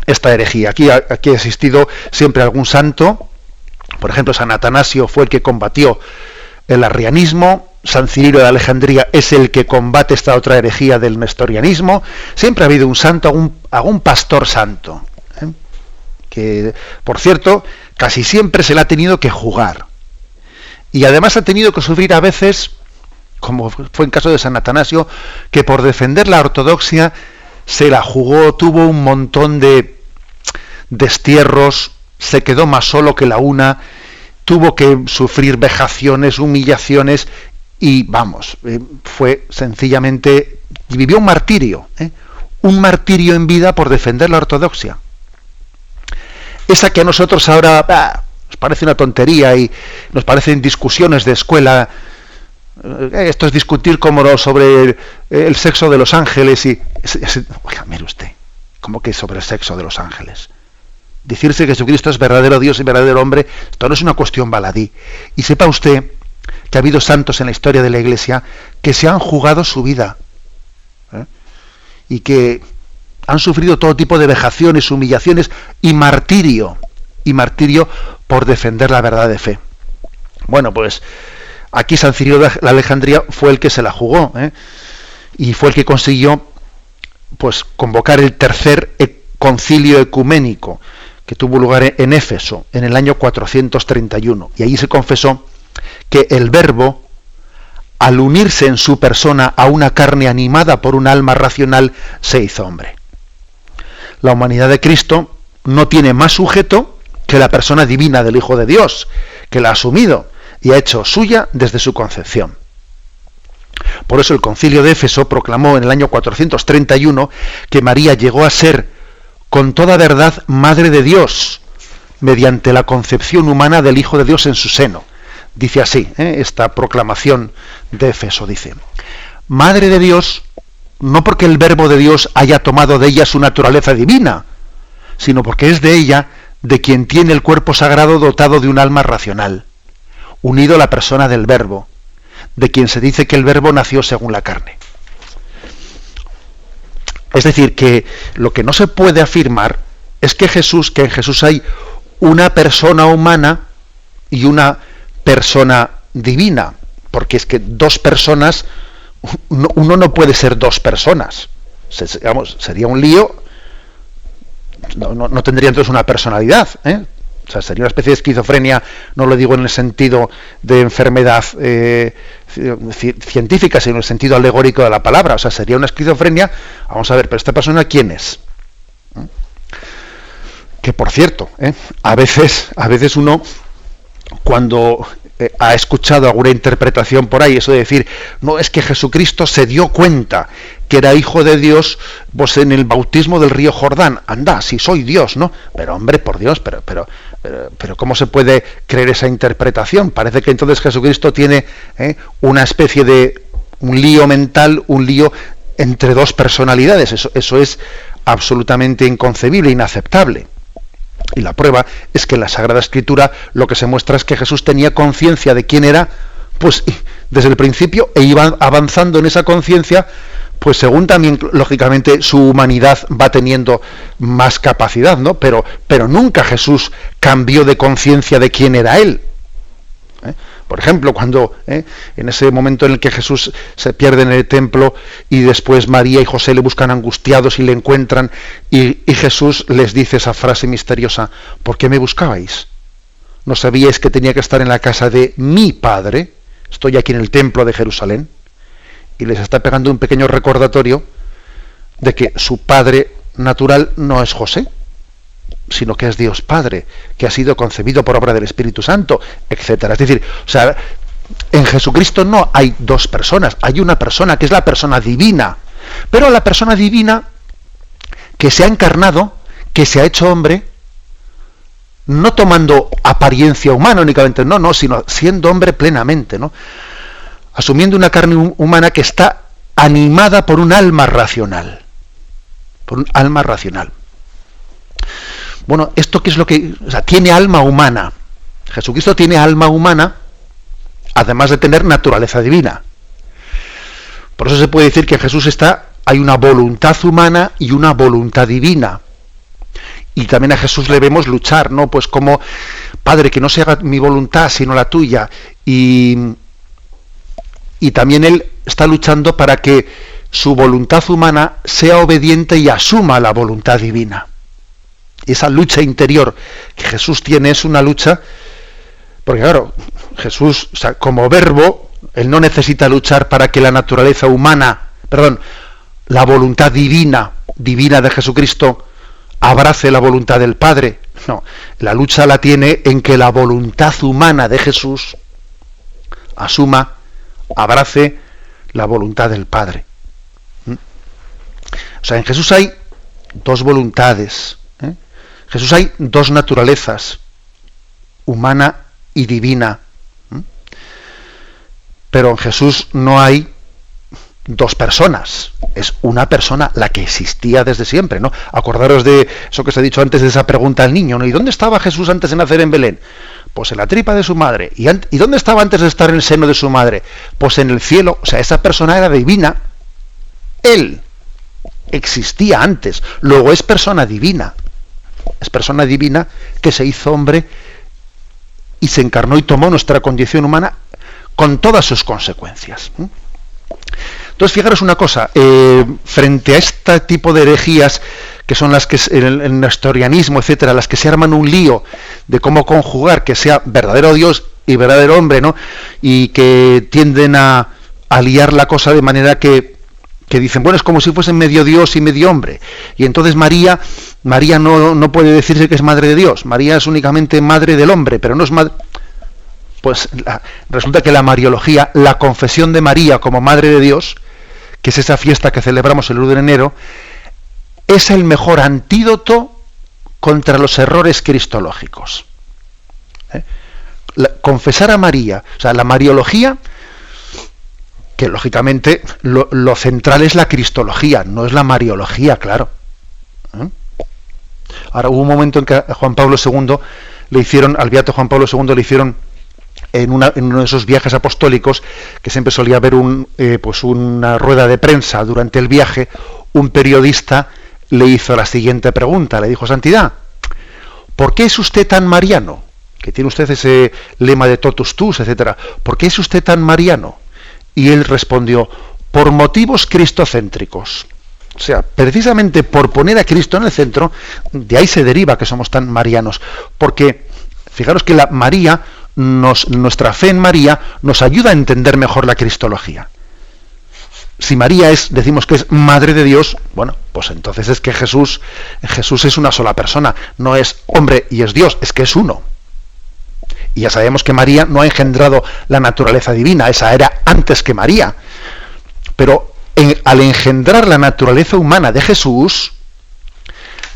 esta herejía. Aquí ha existido siempre algún santo. Por ejemplo, San Atanasio fue el que combatió el arrianismo. San Cirilo de Alejandría es el que combate esta otra herejía del nestorianismo. Siempre ha habido un santo, algún pastor santo, que, por cierto, casi siempre se le ha tenido que jugar. Y además ha tenido que sufrir a veces, como fue en caso de San Atanasio, que por defender la ortodoxia se la jugó, tuvo un montón de destierros, se quedó más solo que la una, tuvo que sufrir vejaciones, humillaciones, y fue sencillamente, vivió un martirio en vida por defender la ortodoxia. Esa que a nosotros ahora nos parece una tontería y nos parecen discusiones de escuela. Esto es discutir como sobre el sexo de los ángeles oiga, mire usted, ¿cómo que sobre el sexo de los ángeles? Decirse que Jesucristo es verdadero Dios y verdadero hombre, esto no es una cuestión baladí. Y sepa usted que ha habido santos en la historia de la Iglesia que se han jugado su vida y que han sufrido todo tipo de vejaciones, humillaciones y martirio por defender la verdad de fe. Bueno, pues aquí San Cirilo de la Alejandría fue el que se la jugó, y fue el que consiguió, pues, convocar el tercer concilio ecuménico que tuvo lugar en Éfeso en el año 431, y allí se confesó que el Verbo al unirse en su persona a una carne animada por un alma racional, se hizo hombre. La humanidad de Cristo no tiene más sujeto que la persona divina del Hijo de Dios, que la ha asumido y ha hecho suya desde su concepción. Por eso el Concilio de Éfeso proclamó en el año 431 que María llegó a ser con toda verdad Madre de Dios, mediante la concepción humana del Hijo de Dios en su seno. Dice así, esta proclamación de Éfeso, dice: Madre de Dios, no porque el Verbo de Dios haya tomado de ella su naturaleza divina, sino porque es de ella de quien tiene el cuerpo sagrado dotado de un alma racional, unido a la persona del Verbo, de quien se dice que el Verbo nació según la carne. Es decir, que lo que no se puede afirmar es que en Jesús hay una persona humana y una persona divina, porque es que dos personas, uno no puede ser dos personas. Sería un lío, no tendría entonces una personalidad, O sea, sería una especie de esquizofrenia, no lo digo en el sentido de enfermedad científica, sino en el sentido alegórico de la palabra. O sea, sería una esquizofrenia. Vamos a ver, pero esta persona, ¿quién es? Que por cierto, a veces uno, cuando ha escuchado alguna interpretación por ahí, eso de decir, no, es que Jesucristo se dio cuenta que era hijo de Dios, pues en el bautismo del río Jordán. Anda, si soy Dios, ¿no? Pero hombre, por Dios, pero ¿cómo se puede creer esa interpretación? Parece que entonces Jesucristo tiene una especie de un lío mental, un lío entre dos personalidades. Eso es absolutamente inconcebible, inaceptable. Y la prueba es que en la Sagrada Escritura lo que se muestra es que Jesús tenía conciencia de quién era, pues desde el principio, e iba avanzando en esa conciencia, pues según también, lógicamente, su humanidad va teniendo más capacidad, ¿no? Pero nunca Jesús cambió de conciencia de quién era Él. Por ejemplo, cuando en ese momento en el que Jesús se pierde en el templo y después María y José le buscan angustiados y le encuentran, y Jesús les dice esa frase misteriosa: ¿por qué me buscabais? ¿No sabíais que tenía que estar en la casa de mi Padre? Estoy aquí en el templo de Jerusalén. Y les está pegando un pequeño recordatorio de que su padre natural no es José, sino que es Dios Padre, que ha sido concebido por obra del Espíritu Santo, etcétera. Es decir, o sea, en Jesucristo no hay dos personas, hay una persona que es la persona divina, pero la persona divina que se ha encarnado, que se ha hecho hombre, no tomando apariencia humana únicamente, no, sino siendo hombre plenamente, ¿no? Asumiendo una carne humana que está animada por un alma racional, Bueno, ¿esto qué es lo que...? O sea, tiene alma humana. Jesucristo tiene alma humana, además de tener naturaleza divina. Por eso se puede decir que en Jesús hay una voluntad humana y una voluntad divina. Y también a Jesús le vemos luchar, ¿no? Pues como, Padre, que no se haga mi voluntad, sino la tuya. Y también Él está luchando para que su voluntad humana sea obediente y asuma la voluntad divina. Y esa lucha interior que Jesús tiene es una lucha, porque claro, Jesús, o sea, como verbo, Él no necesita luchar para que la naturaleza humana, la voluntad divina de Jesucristo abrace la voluntad del Padre. No, la lucha la tiene en que la voluntad humana de Jesús abrace la voluntad del Padre. O sea, en Jesús hay dos voluntades. Jesús hay dos naturalezas, humana y divina. Pero en Jesús no hay dos personas, es una persona, la que existía desde siempre, ¿no? Acordaros de eso que os he dicho antes, de esa pregunta al niño, ¿no? ¿Y dónde estaba Jesús antes de nacer en Belén? Pues en la tripa de su madre. ¿Y dónde estaba antes de estar en el seno de su madre? Pues en el cielo. O sea, esa persona era divina. Él existía antes, luego es persona divina. Es persona divina que se hizo hombre y se encarnó y tomó nuestra condición humana con todas sus consecuencias. Entonces, fijaros una cosa, frente a este tipo de herejías, que son las que el nestorianismo, etcétera, las que se arman un lío de cómo conjugar que sea verdadero Dios y verdadero hombre, ¿no? Y que tienden a a liar la cosa de manera que dicen, bueno, es como si fuesen medio Dios y medio hombre. Y entonces María no puede decirse que es madre de Dios. María es únicamente madre del hombre, pero no es madre. Pues resulta que la Mariología, la confesión de María como madre de Dios, que es esa fiesta que celebramos el 1 de enero, es el mejor antídoto contra los errores cristológicos. Confesar a María, o sea, la Mariología, que lógicamente lo central es la cristología, no es la Mariología, claro. Ahora hubo un momento en que a Juan Pablo II al beato Juan Pablo II le hicieron en uno de esos viajes apostólicos, que siempre solía haber una rueda de prensa durante el viaje, un periodista le hizo la siguiente pregunta, le dijo: Santidad, ¿por qué es usted tan mariano? Que tiene usted ese lema de totus tus, etcétera. ¿Por qué es usted tan mariano? Y él respondió: por motivos cristocéntricos. O sea, precisamente por poner a Cristo en el centro, de ahí se deriva que somos tan marianos. Porque, fijaros que nuestra fe en María nos ayuda a entender mejor la cristología. Si María decimos que es madre de Dios, bueno, pues entonces es que Jesús es una sola persona, no es hombre y es Dios, es que es uno. Y ya sabemos que María no ha engendrado la naturaleza divina, esa era antes que María. Pero al engendrar la naturaleza humana de Jesús,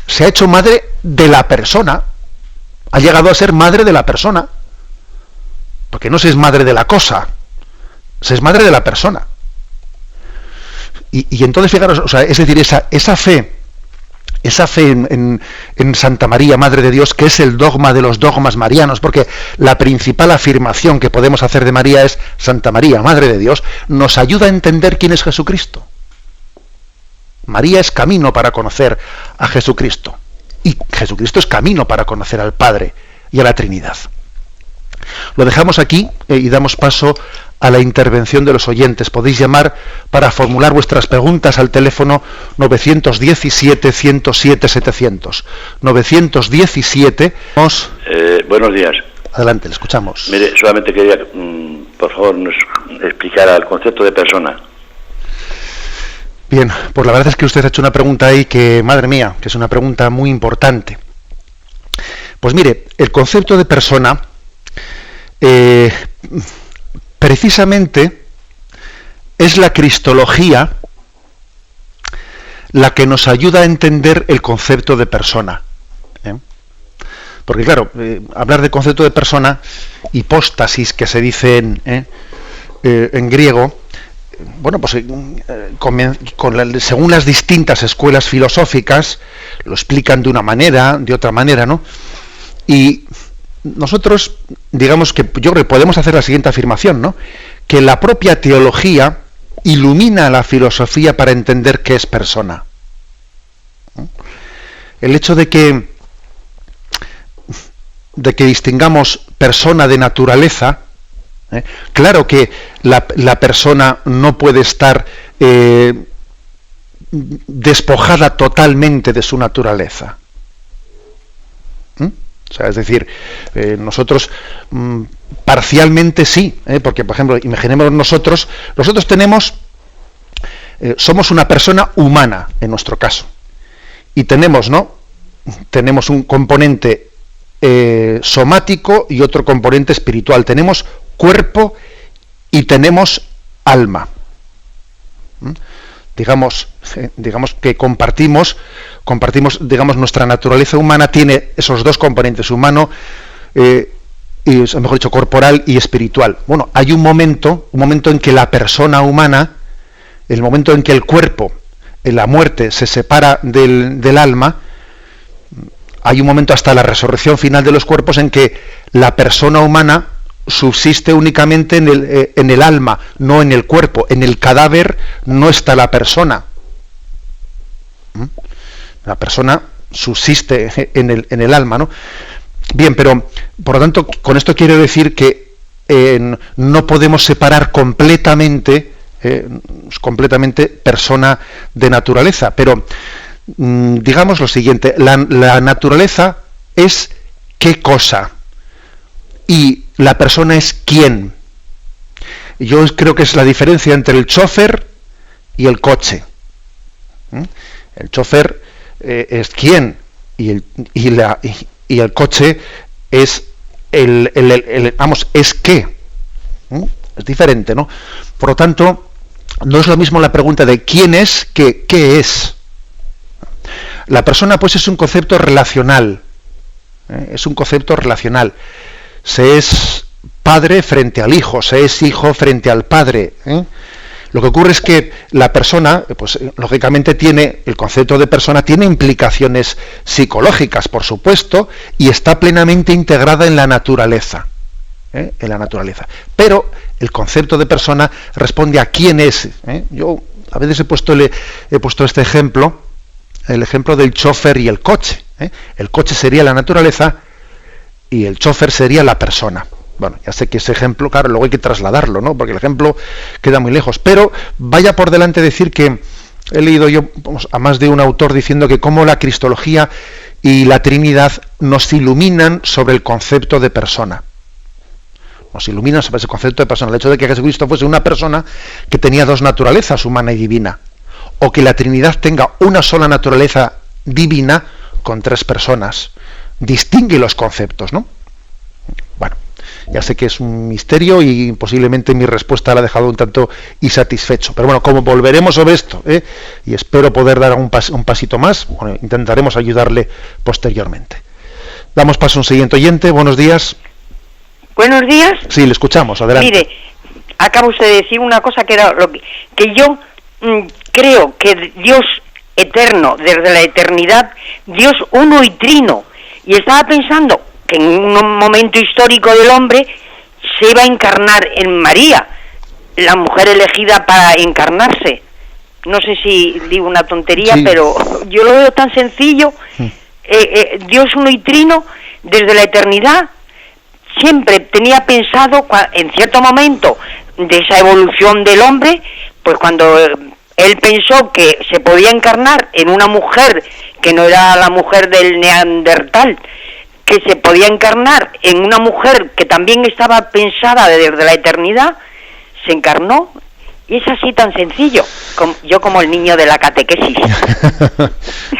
se ha hecho madre de la persona, ha llegado a ser madre de la persona. Porque no se es madre de la cosa, se es madre de la persona. Y entonces, fijaros, o sea, es decir, esa fe en Santa María, Madre de Dios, que es el dogma de los dogmas marianos, porque la principal afirmación que podemos hacer de María es: Santa María, Madre de Dios, nos ayuda a entender quién es Jesucristo. María es camino para conocer a Jesucristo, y Jesucristo es camino para conocer al Padre y a la Trinidad. Lo dejamos aquí y damos paso a la intervención de los oyentes. Podéis llamar para formular vuestras preguntas al teléfono 917-107-700. 917. Buenos días. Adelante, le escuchamos. Mire, solamente quería, por favor, nos explicara el concepto de persona. Bien, pues la verdad es que usted ha hecho una pregunta ahí que, madre mía, que es una pregunta muy importante. Pues mire, el concepto de persona precisamente es la cristología la que nos ayuda a entender el concepto de persona. Porque claro, hablar de concepto de persona, hipóstasis, que se dice en griego, bueno, pues según las distintas escuelas filosóficas lo explican de una manera, de otra manera, ¿no? Y nosotros, digamos que yo creo que podemos hacer la siguiente afirmación, ¿no? Que la propia teología ilumina la filosofía para entender qué es persona. El hecho de que distingamos persona de naturaleza, claro que la persona no puede estar despojada totalmente de su naturaleza. O sea, es decir, nosotros parcialmente sí, porque, por ejemplo, imaginemos nosotros somos una persona humana, en nuestro caso, y tenemos un componente somático y otro componente espiritual. Tenemos cuerpo y tenemos alma. Digamos que compartimos, digamos, nuestra naturaleza humana tiene esos dos componentes, humano y, mejor dicho, corporal y espiritual. Bueno, hay un momento en que la persona humana, el momento en que el cuerpo, en la muerte, se separa del alma, hay un momento hasta la resurrección final de los cuerpos en que la persona humana subsiste únicamente en el alma, no en el cuerpo. En el cadáver no está la persona. La persona subsiste en el alma, ¿no? Bien, pero por lo tanto, con esto quiero decir que no podemos separar completamente persona de naturaleza, pero digamos lo siguiente: la naturaleza es qué cosa y la persona es quién. Yo creo que es la diferencia entre el chofer y el coche. El chofer es quién, y el coche es es qué. Es diferente, ¿no? Por lo tanto, no es lo mismo la pregunta de quién es que qué es. La persona, pues, es un concepto relacional. Es un concepto relacional. Se es padre frente al hijo, se es hijo frente al padre. Lo que ocurre es que la persona, pues lógicamente el concepto de persona tiene implicaciones psicológicas, por supuesto, y está plenamente integrada en la naturaleza. En la naturaleza. Pero el concepto de persona responde a quién es. Yo a veces he puesto este ejemplo, el ejemplo del chofer y el coche. El coche sería la naturaleza y el chofer sería la persona. Bueno, ya sé que ese ejemplo, claro, luego hay que trasladarlo, ¿no? Porque el ejemplo queda muy lejos. Pero vaya por delante decir que he leído yo a más de un autor diciendo que cómo la cristología y la Trinidad nos iluminan sobre el concepto de persona. Nos iluminan sobre ese concepto de persona. El hecho de que Jesucristo fuese una persona que tenía dos naturalezas, humana y divina. O que la Trinidad tenga una sola naturaleza divina con tres personas. Distingue los conceptos, ¿no? Bueno, ya sé que es un misterio y posiblemente mi respuesta la ha dejado un tanto insatisfecho. Pero bueno, como volveremos sobre esto, y espero poder dar un pasito más, bueno, intentaremos ayudarle posteriormente. Damos paso a un siguiente oyente. Buenos días. Buenos días. Sí, le escuchamos, adelante. Mire, acaba usted de decir una cosa que era que yo creo que Dios eterno, desde la eternidad, Dios uno y trino, y estaba pensando que en un momento histórico del hombre se iba a encarnar en María, la mujer elegida para encarnarse. No sé si digo una tontería, sí, pero yo lo veo tan sencillo. Dios uno y trino, desde la eternidad, siempre tenía pensado, en cierto momento de esa evolución del hombre, pues cuando él pensó que se podía encarnar en una mujer que no era la mujer del Neandertal, que se podía encarnar en una mujer que también estaba pensada desde la eternidad, se encarnó. Y es así tan sencillo, yo como el niño de la catequesis.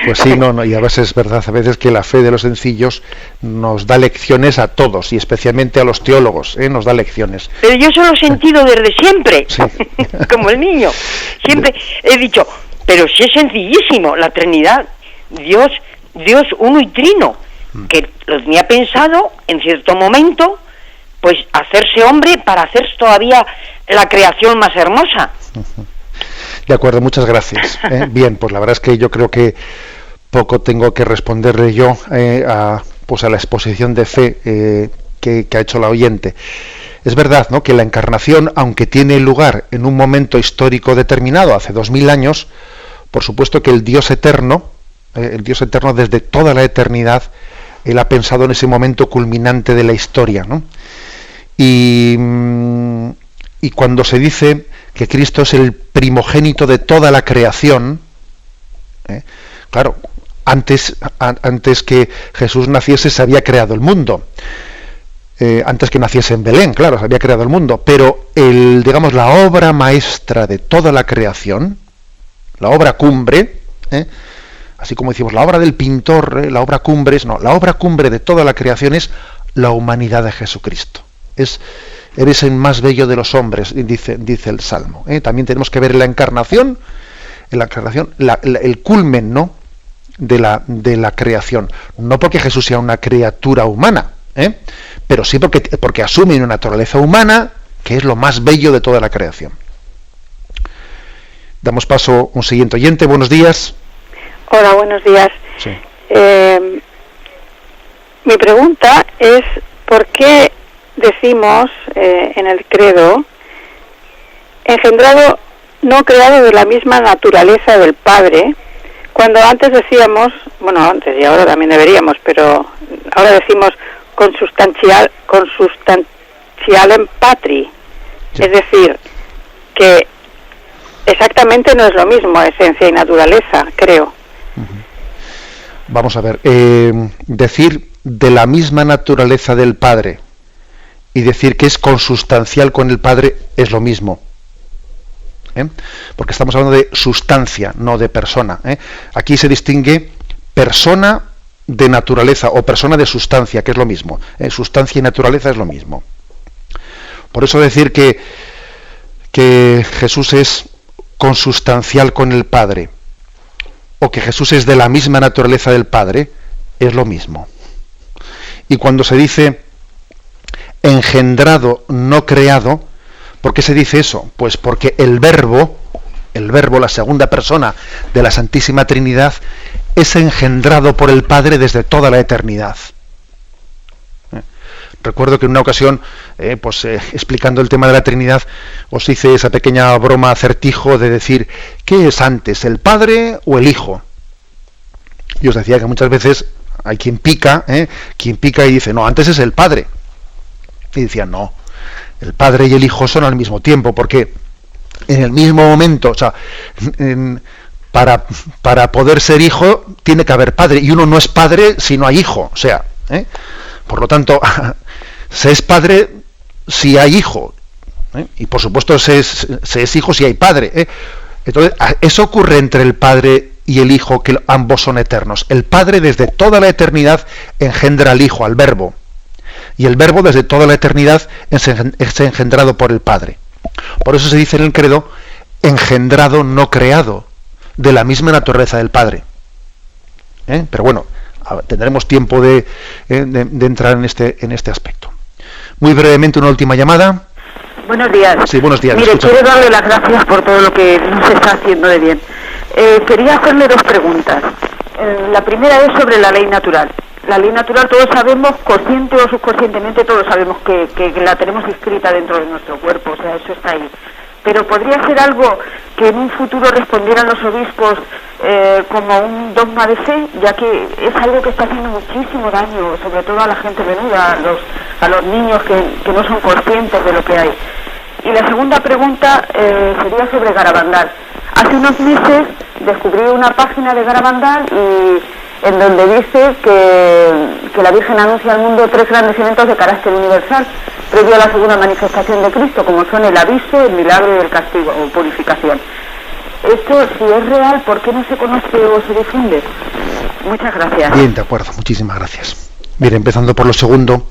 Pues sí, no, y a veces es verdad, a veces que la fe de los sencillos nos da lecciones a todos, y especialmente a los teólogos, nos da lecciones. Pero yo eso lo he sentido desde siempre, sí. Como el niño. Siempre he dicho, pero si es sencillísimo, la Trinidad, Dios uno y trino, que lo tenía pensado en cierto momento, pues hacerse hombre para hacer todavía la creación más hermosa. De acuerdo, muchas gracias. Bien, pues la verdad es que yo creo que poco tengo que responderle yo a la exposición de fe que ha hecho la oyente. Es verdad, ¿no?, que la encarnación, aunque tiene lugar en un momento histórico determinado, hace 2000 años, por supuesto que el Dios eterno desde toda la eternidad, él ha pensado en ese momento culminante de la historia, ¿no? Y cuando se dice que Cristo es el primogénito de toda la creación, claro, antes que Jesús naciese se había creado el mundo. Antes que naciese en Belén, claro, se había creado el mundo. Pero la obra maestra de toda la creación, la obra cumbre, así como decimos, la obra del pintor, la obra cumbre, la obra cumbre de toda la creación es la humanidad de Jesucristo. Eres el más bello de los hombres, dice el Salmo. También tenemos que ver en la encarnación, el culmen, ¿no?, de la creación. No porque Jesús sea una criatura humana, pero sí porque asume una naturaleza humana, que es lo más bello de toda la creación. Damos paso a un siguiente oyente. Buenos días. Hola, buenos días. Sí. Mi pregunta es, ¿por qué decimos en el credo, engendrado, no creado de la misma naturaleza del Padre, cuando antes decíamos, bueno, antes y ahora también deberíamos, pero ahora decimos consubstancialem patri? Sí. Es decir, que exactamente no es lo mismo esencia y naturaleza, creo. Vamos a ver, decir de la misma naturaleza del Padre y decir que es consustancial con el Padre es lo mismo. Porque estamos hablando de sustancia, no de persona. Aquí se distingue persona de naturaleza o persona de sustancia, que es lo mismo. Sustancia y naturaleza es lo mismo. Por eso decir que Jesús es consustancial con el Padre o que Jesús es de la misma naturaleza del Padre es lo mismo. Y cuando se dice engendrado, no creado, ¿por qué se dice eso? Pues porque el verbo, la segunda persona de la Santísima Trinidad, es engendrado por el Padre desde toda la eternidad. Recuerdo que en una ocasión, explicando el tema de la Trinidad, os hice esa pequeña broma acertijo de decir, ¿qué es antes, el Padre o el Hijo? Y os decía que muchas veces hay quien pica y dice, no, antes es el Padre. Y decía, no, el Padre y el Hijo son al mismo tiempo, porque en el mismo momento, o sea, para poder ser hijo tiene que haber padre, y uno no es padre si no hay hijo, o sea, por lo tanto, se es padre si hay hijo, y por supuesto se es hijo si hay padre. Entonces, eso ocurre entre el Padre y el Hijo, que ambos son eternos. El Padre desde toda la eternidad engendra al Hijo, al Verbo, y el Verbo desde toda la eternidad es engendrado por el Padre. Por eso se dice en el credo, engendrado, no creado, de la misma naturaleza del Padre. Pero bueno, tendremos tiempo de entrar en este aspecto. Muy brevemente, una última llamada. Buenos días. Sí, buenos días. Mire, quiero darle las gracias por todo lo que nos está haciendo de bien. Quería hacerle dos preguntas. La primera es sobre la ley natural. La ley natural, todos sabemos, consciente o subconscientemente, todos sabemos que la tenemos escrita dentro de nuestro cuerpo, o sea, eso está ahí. Pero podría ser algo que en un futuro respondieran los obispos como un dogma de fe, ya que es algo que está haciendo muchísimo daño, sobre todo a la gente menuda, a los niños que no son conscientes de lo que hay. Y la segunda pregunta sería sobre Garabandal. Hace unos meses descubrí una página de Garabandal en donde dice que la Virgen anuncia al mundo 3 grandes eventos de carácter universal, previo a la segunda manifestación de Cristo, como son el aviso, el milagro y el castigo o purificación. Esto, si es real, ¿por qué no se conoce o se difunde? Muchas gracias. Bien, de acuerdo, muchísimas gracias. Bien, empezando por lo segundo,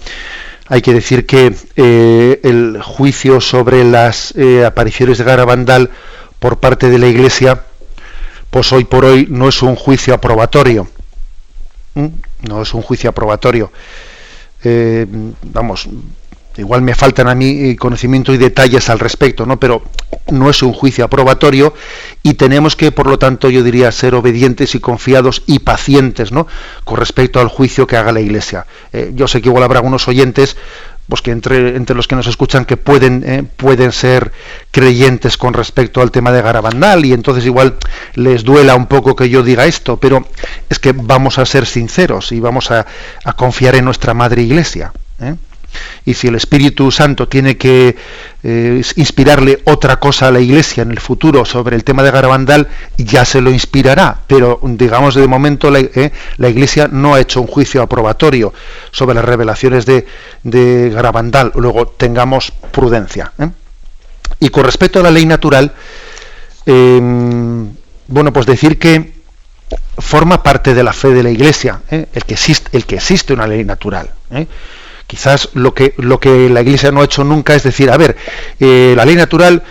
hay que decir que el juicio sobre las apariciones de Garabandal por parte de la Iglesia, pues hoy por hoy no es un juicio aprobatorio. No es un juicio aprobatorio. Igual me faltan a mí conocimiento y detalles al respecto, ¿no? Pero no es un juicio aprobatorio y tenemos que, por lo tanto, yo diría, ser obedientes y confiados y pacientes, ¿no?, con respecto al juicio que haga la Iglesia. Yo sé que igual habrá algunos oyentes, pues que entre los que nos escuchan, que pueden ser creyentes con respecto al tema de Garabandal, y entonces igual les duela un poco que yo diga esto, pero es que vamos a ser sinceros y vamos a confiar en nuestra Madre Iglesia. Y si el Espíritu Santo tiene que inspirarle otra cosa a la Iglesia en el futuro sobre el tema de Garabandal, ya se lo inspirará, pero digamos de momento la Iglesia no ha hecho un juicio aprobatorio sobre las revelaciones de Garabandal. Luego tengamos prudencia. Y con respecto a la ley natural, pues decir que forma parte de la fe de la Iglesia, el que existe una ley natural. Quizás lo que la Iglesia no ha hecho nunca es decir, a ver, la ley natural,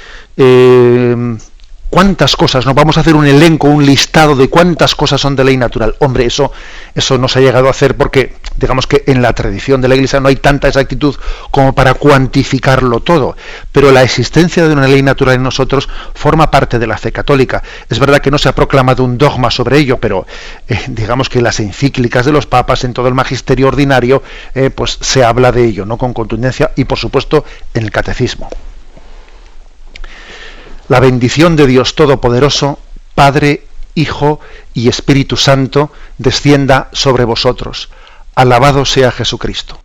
¿cuántas cosas? Nos vamos a hacer un elenco, un listado de cuántas cosas son de ley natural. Hombre, eso no se ha llegado a hacer porque, digamos que en la tradición de la Iglesia no hay tanta exactitud como para cuantificarlo todo. Pero la existencia de una ley natural en nosotros forma parte de la fe católica. Es verdad que no se ha proclamado un dogma sobre ello, pero digamos que en las encíclicas de los papas, en todo el magisterio ordinario, pues se habla de ello, ¿no?, con contundencia, y por supuesto en el catecismo. La bendición de Dios Todopoderoso, Padre, Hijo y Espíritu Santo, descienda sobre vosotros. Alabado sea Jesucristo.